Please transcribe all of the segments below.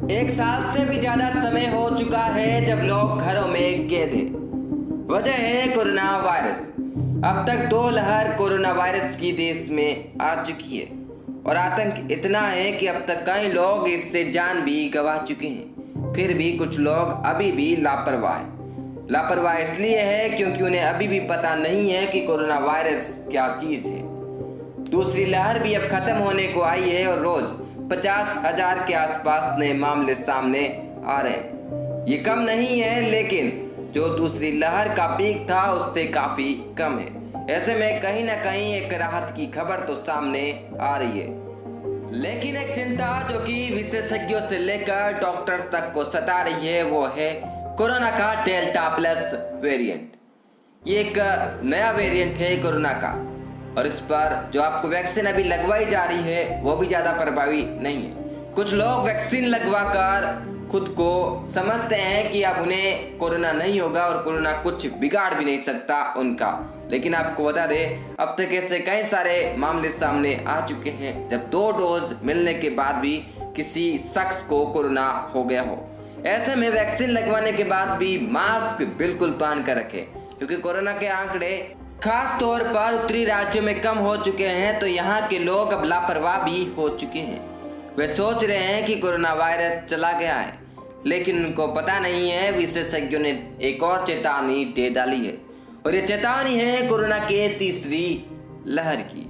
एक साल से भी ज्यादा समय हो चुका है जब लोग घरों में कैद हैं। वजह है कोरोना वायरस। अब तक 2 लहर कोरोना वायरस की देश में आ चुकी है और आतंक इतना है कि अब तक कई लोग इससे जान भी गंवा चुके हैं। फिर भी कुछ लोग अभी भी लापरवाह हैं। लापरवाह इसलिए है क्योंकि उन्हें अभी भी पता नहीं है कि कोरोना वायरस क्या चीज है। दूसरी लहर भी अब खत्म होने को आई है और रोज 50,000 के आसपास नए मामले सामने आ रहे हैं। ये कम नहीं है, लेकिन जो दूसरी लहर का पीक था उससे काफी कम है। ऐसे में कहीं ना कहीं एक राहत की खबर तो सामने आ रही है, लेकिन एक चिंता जो कि विशेषज्ञों से लेकर डॉक्टर्स तक को सता रही है वो है कोरोना का डेल्टा प्लस वेरिएंट। ये एक नया वेरिएंट है कोरोना का और इस पर जो आपको वैक्सीन अभी लगवाई जा रही है वो भी ज़्यादा प्रभावी नहीं है। कुछ लोग वैक्सीन लगवाकर खुद को समझते हैं कि अब उन्हें कोरोना नहीं होगा और कोरोना कुछ बिगाड़ भी नहीं सकता उनका। लेकिन आपको बता दें, अब तक ऐसे कई सारे मामले सामने आ चुके हैं जब 2 डोज मिलने के बाद भी किसी शख्स को कोरोना हो गया हो। ऐसे में वैक्सीन लगवाने के बाद भी मास्क बिल्कुल पहन कर रखें, क्योंकि कोरोना के आंकड़े खास तौर पर उत्तरी राज्यों में कम हो चुके हैं, तो यहाँ के लोग अब लापरवाह भी हो चुके हैं। वे सोच रहे हैं कि कोरोना वायरस चला गया है, लेकिन उनको पता नहीं है विशेषज्ञों ने एक और चेतावनी दे डाली है और ये चेतावनी है कोरोना के तीसरी लहर की।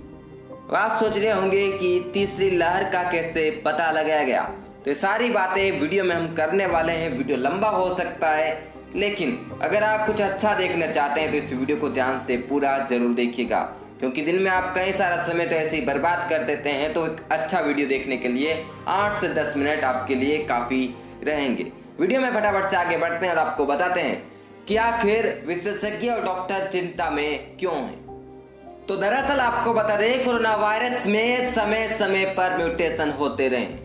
आप सोच रहे होंगे कि तीसरी लहर का कैसे पता लगाया गया, तो ये सारी बातें वीडियो में हम करने वाले हैं। वीडियो लंबा हो सकता है, लेकिन अगर आप कुछ अच्छा देखना चाहते हैं तो इस वीडियो को ध्यान से पूरा जरूर देखिएगा, क्योंकि दिन में आप कई सारा समय तो ऐसे ही बर्बाद कर देते हैं। तो एक अच्छा वीडियो देखने के लिए 8 से 10 मिनट आपके लिए काफ़ी रहेंगे। वीडियो में फटाफट से आगे बढ़ते हैं और आपको बताते हैं कि आखिर विशेषज्ञ और डॉक्टर चिंता में क्यों हैं। तो दरअसल आपको बता दें, कोरोना वायरस में समय समय पर म्यूटेशन होते रहे।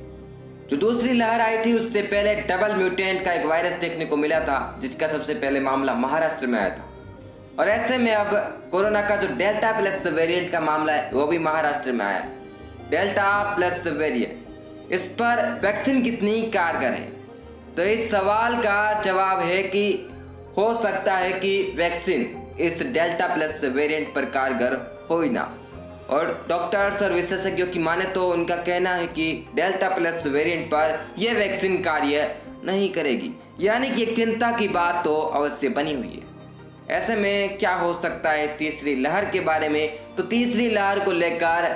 जो दूसरी लहर आई थी उससे पहले डबल म्यूटेंट का एक वायरस देखने को मिला था, जिसका सबसे पहले मामला महाराष्ट्र में आया था। और ऐसे में अब कोरोना का जो डेल्टा प्लस वेरिएंट का मामला है वो भी महाराष्ट्र में आया है। डेल्टा प्लस वेरिएंट, इस पर वैक्सीन कितनी कारगर है? तो इस सवाल का जवाब है कि हो सकता है कि वैक्सीन इस डेल्टा प्लस वेरिएंट पर कारगर हो ही ना। और डॉक्टर्स और विशेषज्ञों की माने तो उनका कहना है कि डेल्टा प्लस वेरिएंट पर यह वैक्सीन कार्य नहीं करेगी, यानी कि एक चिंता की बात तो अवश्य बनी हुई है। ऐसे में क्या हो सकता है तीसरी लहर के बारे में? तो तीसरी लहर को लेकर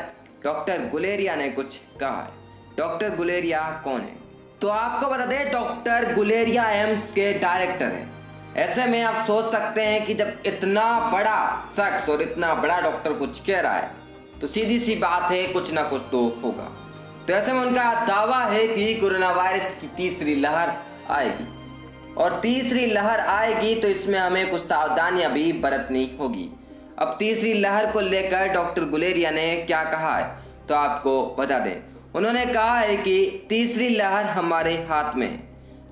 डॉक्टर गुलेरिया ने कुछ कहा है। डॉक्टर गुलेरिया कौन है? तो आपको बता दें, डॉक्टर गुलेरिया एम्स के डायरेक्टर हैं। ऐसे में आप सोच सकते हैं कि जब इतना बड़ा शख्स और इतना बड़ा डॉक्टर कुछ कह रहा है तो सीधी सी बात है कुछ ना कुछ तो होगा। तो ऐसे में उनका दावा है कि कोरोना वायरस की तीसरी लहर आएगी और तीसरी लहर आएगी तो इसमें हमें कुछ सावधानियां भी बरतनी होगी। अब तीसरी लहर को लेकर डॉक्टर गुलेरिया ने क्या कहा है तो आपको बता दें। उन्होंने कहा है कि तीसरी लहर हमारे हाथ में है।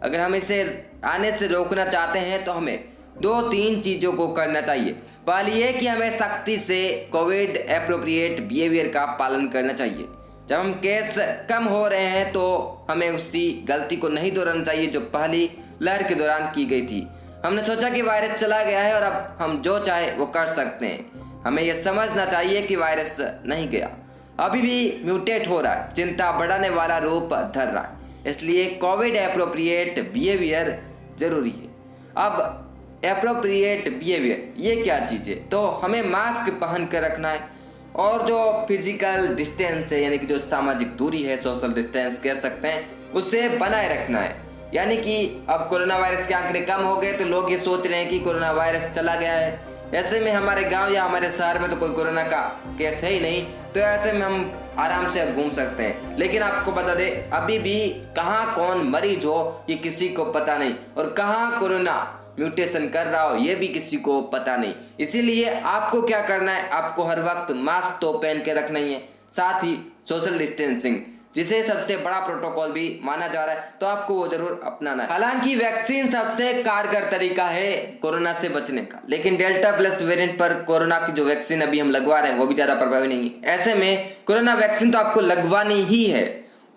अगर हम इसे आने से रोकना चाहते हैं तो हमें 2-3 चीज़ों को करना चाहिए। पहली ये कि हमें सख्ती से कोविड एप्रोप्रिएट बिहेवियर का पालन करना चाहिए। जब हम केस कम हो रहे हैं तो हमें उसी गलती को नहीं दोहराना चाहिए जो पहली लहर के दौरान की गई थी। हमने सोचा कि वायरस चला गया है और अब हम जो चाहे वो कर सकते हैं। हमें यह समझना चाहिए कि वायरस नहीं गया, अभी भी म्यूटेट हो रहा है, चिंता बढ़ाने वाला रूप धर रहा है। इसलिए कोविड एप्रोप्रिएट बिहेवियर जरूरी है। अब एप्रोप्रिएट बिहेवियर ये क्या चीज़ है? तो हमें मास्क पहन कर रखना है और जो फिजिकल डिस्टेंस है, यानी कि जो सामाजिक दूरी है, सोशल डिस्टेंस कह सकते हैं, उसे बनाए रखना है। यानी कि अब कोरोना वायरस के आंकड़े कम हो गए तो लोग ये सोच रहे हैं कि कोरोना वायरस चला गया है। ऐसे में हमारे गांव या हमारे शहर में तो कोई कोरोना का केस है ही नहीं, तो ऐसे में हम आराम से अब घूम सकते हैं। लेकिन आपको बता दें, अभी भी कहाँ कौन मरीज हो ये किसी को पता नहीं और कहाँ कोरोना म्यूटेशन कर रहा हो ये भी किसी को पता नहीं। इसीलिए आपको क्या करना है, आपको हर वक्त मास्क तो पहन के रखना ही है, साथ ही सोशल डिस्टेंसिंग जिसे सबसे बड़ा प्रोटोकॉल भी माना जा रहा है, तो आपको वो जरूर अपनाना है। हालांकि वैक्सीन सबसे कारगर तरीका है कोरोना से बचने का, लेकिन डेल्टा प्लस वेरिएंट पर कोरोना की जो वैक्सीन अभी हम लगवा रहे हैं वो भी ज्यादा प्रभावी नहीं है। ऐसे में कोरोना वैक्सीन तो आपको लगवानी ही है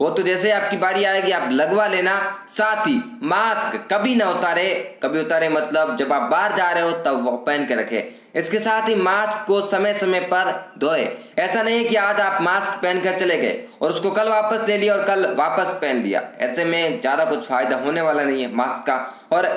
वो तो जैसे आपकी बारी आएगी आप लगवा लेना। साथ ही मास्क कभी ना उतारे, कभी उतारे मतलब जब आप बाहर जा रहे हो तब वो पहन के रखे। इसके साथ ही मास्क को समय समय पर धोए। ऐसा नहीं है कि आज आप मास्क पहनकर चले गए और उसको कल वापस ले लिया और कल वापस पहन लिया। ऐसे में ज़्यादा कुछ फायदा होने वाला नहीं है मास्क का। और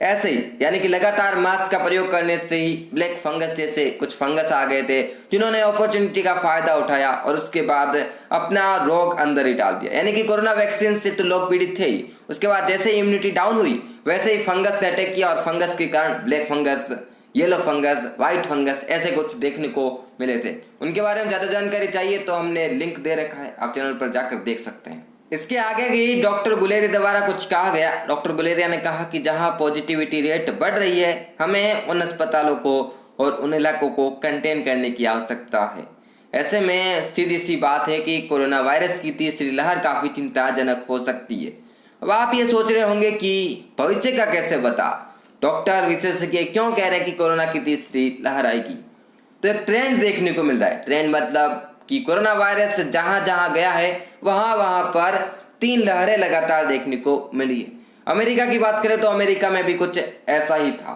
ऐसे ही यानी कि लगातार मास्क का प्रयोग करने से ही ब्लैक फंगस जैसे कुछ फंगस आ गए थे, जिन्होंने अपॉर्चुनिटी का फायदा उठाया और उसके बाद अपना रोग अंदर ही डाल दिया। यानी कि कोरोना वैक्सीन से तो लोग पीड़ित थे ही, उसके बाद जैसे ही इम्यूनिटी डाउन हुई वैसे ही फंगस ने अटैक किया और फंगस के कारण black fungus, yellow fungus, white fungus ऐसे कुछ देखने को मिले थे। उनके बारे में ज़्यादा जानकारी चाहिए तो हमने लिंक दे रखा है, आप चैनल पर जाकर देख सकते हैं। इसके आगे भी डॉक्टर गुलेरिया द्वारा कुछ कहा गया। डॉक्टर गुलेरिया ने कहा कि जहां पॉजिटिविटी रेट बढ़ रही है हमें उन अस्पतालों को और उन इलाकों को कंटेन करने की आवश्यकता है। ऐसे में सीधी सी बात है कि कोरोना वायरस की तीसरी लहर काफ़ी चिंताजनक हो सकती है। अब आप ये सोच रहे होंगे कि भविष्य का कैसे बता, डॉक्टर विशेषज्ञ क्यों कह रहे हैं कि कोरोना की तीसरी लहर आएगी। तो एक ट्रेंड देखने को मिल रहा है। ट्रेंड मतलब कि कोरोना वायरस जहां जहां गया है वहां वहां पर 3 लहरें लगातार देखने को मिली है। अमेरिका की बात करें तो अमेरिका में भी कुछ ऐसा ही था,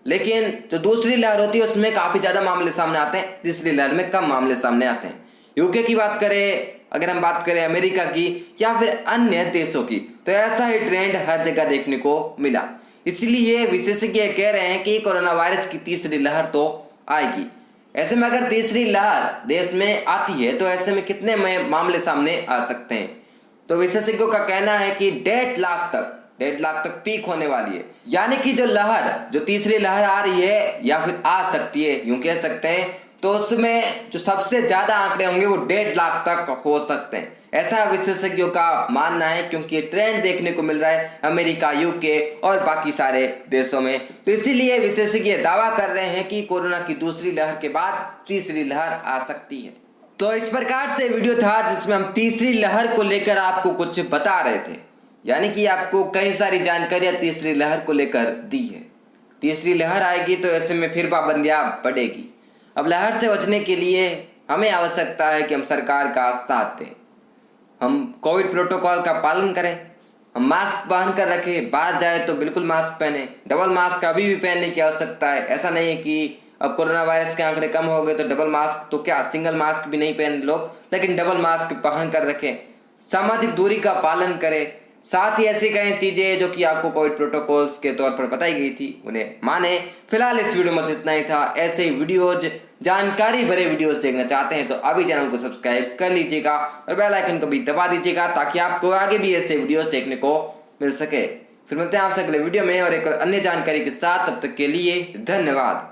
लेकिन जो दूसरी लहर होती है उसमें काफ़ी ज़्यादा मामले सामने आते हैं, तीसरी लहर में कम मामले सामने आते हैं। यूके की बात करें, अगर हम बात करें अमेरिका की या फिर अन्य देशों की, तो ऐसा ही ट्रेंड हर जगह देखने को मिला। इसलिए विशेषज्ञ कह रहे हैं कि कोरोना वायरस की तीसरी लहर तो आएगी। ऐसे में अगर तीसरी लहर देश में आती है तो ऐसे में कितने मामले सामने आ सकते हैं। तो विशेषज्ञों का कहना है कि 1.5 लाख तक पीक होने वाली है। यानी कि जो तीसरी लहर आ रही है या फिर आ सकती है यूं कह सकते हैं, तो उसमें जो सबसे ज्यादा आंकड़े होंगे वो 1.5 लाख तक हो सकते हैं। ऐसा विशेषज्ञों का मानना है, क्योंकि ट्रेंड देखने को मिल रहा है अमेरिका, यूके और बाकी सारे देशों में। तो इसीलिए विशेषज्ञ दावा कर रहे हैं कि कोरोना की दूसरी लहर के बाद तीसरी लहर आ सकती है। तो इस प्रकार से वीडियो था जिसमें हम तीसरी लहर को लेकर आपको कुछ बता रहे थे, यानी कि आपको कई सारी जानकारियां तीसरी लहर को लेकर दी है। तीसरी लहर आएगी तो ऐसे में फिर पाबंदियां बढ़ेगी। अब लहर से बचने के लिए हमें आवश्यकता है कि हम सरकार का साथ दें, हम कोविड प्रोटोकॉल का पालन करें, हम मास्क पहन कर रखें, बाहर जाए तो बिल्कुल मास्क पहने, डबल मास्क अभी भी पहनने की आवश्यकता है। ऐसा नहीं है कि अब कोरोना वायरस के आंकड़े कम हो गए तो डबल मास्क, तो क्या सिंगल मास्क भी नहीं पहन लोग, लेकिन डबल मास्क पहन कर रखें, सामाजिक दूरी का पालन करें। साथ ही ऐसी कई चीजें जो कि आपको कोविड प्रोटोकॉल्स के तौर पर बताई गई थी उन्हें माने। फिलहाल इस वीडियो में इतना ही था। ऐसे ही वीडियोज, जानकारी भरे वीडियोस देखना चाहते हैं तो अभी चैनल को सब्सक्राइब कर लीजिएगा और बेल आइकन को भी दबा दीजिएगा ताकि आपको आगे भी ऐसे वीडियोस देखने को मिल सके। फिर मिलते हैं आपसे अगले वीडियो में और एक अन्य जानकारी के साथ। तब तक के लिए धन्यवाद।